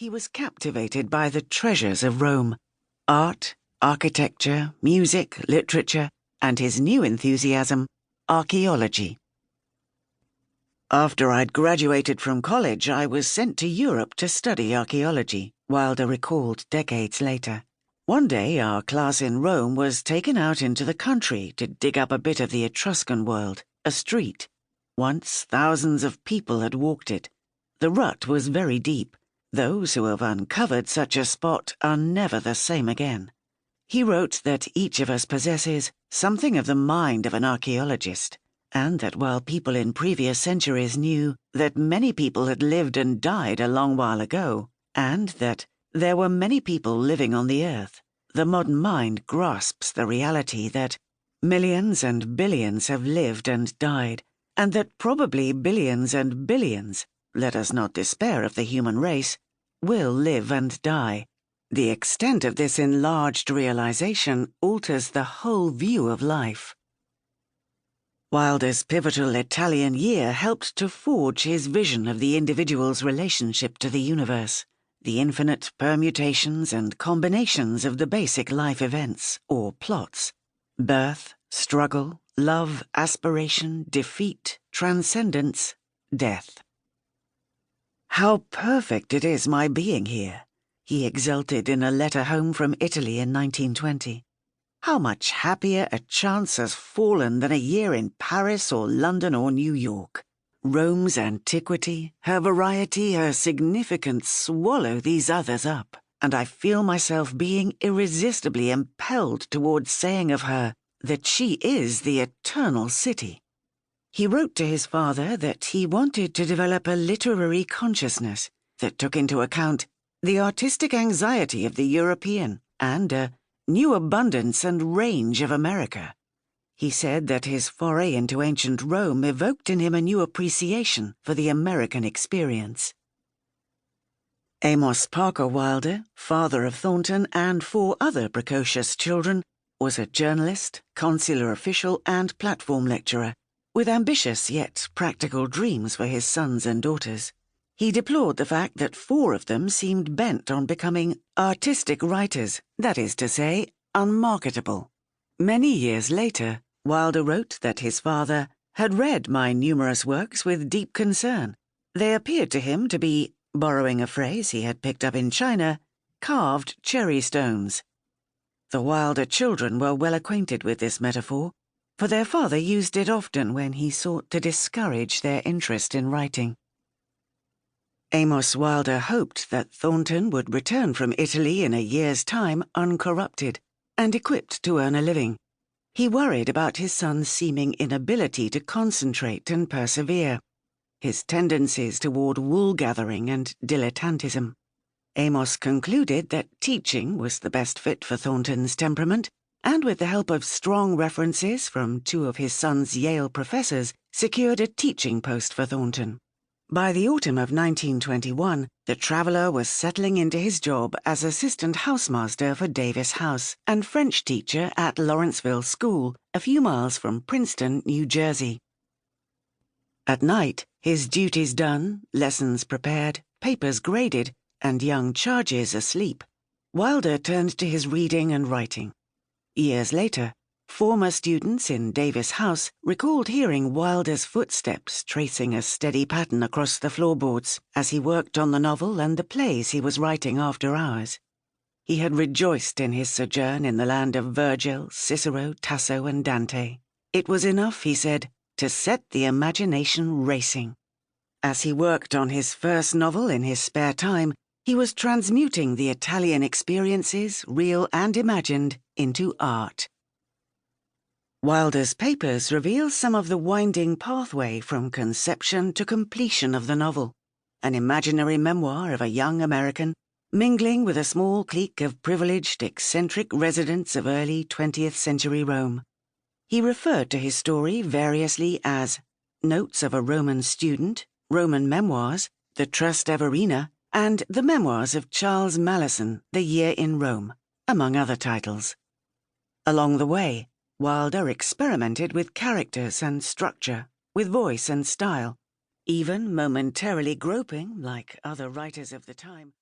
He was captivated by the treasures of Rome: art, architecture, music, literature, and his new enthusiasm, archaeology. After I'd graduated from college, I was sent to Europe to study archaeology, Wilder recalled decades later. One day, our class in Rome was taken out into the country to dig up a bit of the Etruscan world, a street. Once, thousands of people had walked it. The rut was very deep. Those who have uncovered such a spot are never the same again. He wrote that each of us possesses something of the mind of an archaeologist, and that while people in previous centuries knew that many people had lived and died a long while ago, and that there were many people living on the earth, the modern mind grasps the reality that millions and billions have lived and died, and that probably billions and billions, let us not despair of the human race, will live and die. The extent of this enlarged realization alters the whole view of life. Wilder's pivotal Italian year helped to forge his vision of the individual's relationship to the universe, the infinite permutations and combinations of the basic life events, or plots: birth, struggle, love, aspiration, defeat, transcendence, death. "How perfect it is my being here," he exulted in a letter home from Italy in 1920. "How much happier a chance has fallen than a year in Paris or London or New York. Rome's antiquity, her variety, her significance swallow these others up, and I feel myself being irresistibly impelled towards saying of her that she is the eternal city." He wrote to his father that he wanted to develop a literary consciousness that took into account the artistic anxiety of the European and a new abundance and range of America. He said that his foray into ancient Rome evoked in him a new appreciation for the American experience. Amos Parker Wilder, father of Thornton and 4 other precocious children, was a journalist, consular official, and platform lecturer, with ambitious yet practical dreams for his sons and daughters. He deplored the fact that 4 of them seemed bent on becoming artistic writers, that is to say, unmarketable. Many years later, Wilder wrote that his father had read my numerous works with deep concern. They appeared to him to be, borrowing a phrase he had picked up in China, carved cherry stones. The Wilder children were well acquainted with this metaphor, for their father used it often when he sought to discourage their interest in writing. Amos Wilder hoped that Thornton would return from Italy in a year's time uncorrupted and equipped to earn a living. He worried about his son's seeming inability to concentrate and persevere, his tendencies toward wool-gathering and dilettantism. Amos concluded that teaching was the best fit for Thornton's temperament, and with the help of strong references from 2 of his son's Yale professors, secured a teaching post for Thornton. By the autumn of 1921, the traveller was settling into his job as assistant housemaster for Davis House and French teacher at Lawrenceville School, a few miles from Princeton, New Jersey. At night, his duties done, lessons prepared, papers graded, and young charges asleep, Wilder turned to his reading and writing. Years later, former students in Davis House recalled hearing Wilder's footsteps tracing a steady pattern across the floorboards as he worked on the novel and the plays he was writing after hours. He had rejoiced in his sojourn in the land of Virgil, Cicero, Tasso, and Dante. It was enough, he said, to set the imagination racing. As he worked on his first novel in his spare time, he was transmuting the Italian experiences, real and imagined, into art. Wilder's papers reveal some of the winding pathway from conception to completion of the novel, an imaginary memoir of a young American mingling with a small clique of privileged, eccentric residents of early 20th century Rome. He referred to his story variously as Notes of a Roman Student, Roman Memoirs, The Trastevere, and The Memoirs of Charles Malleson, The Year in Rome, among other titles. Along the way, Wilder experimented with characters and structure, with voice and style, even momentarily groping, like other writers of the time,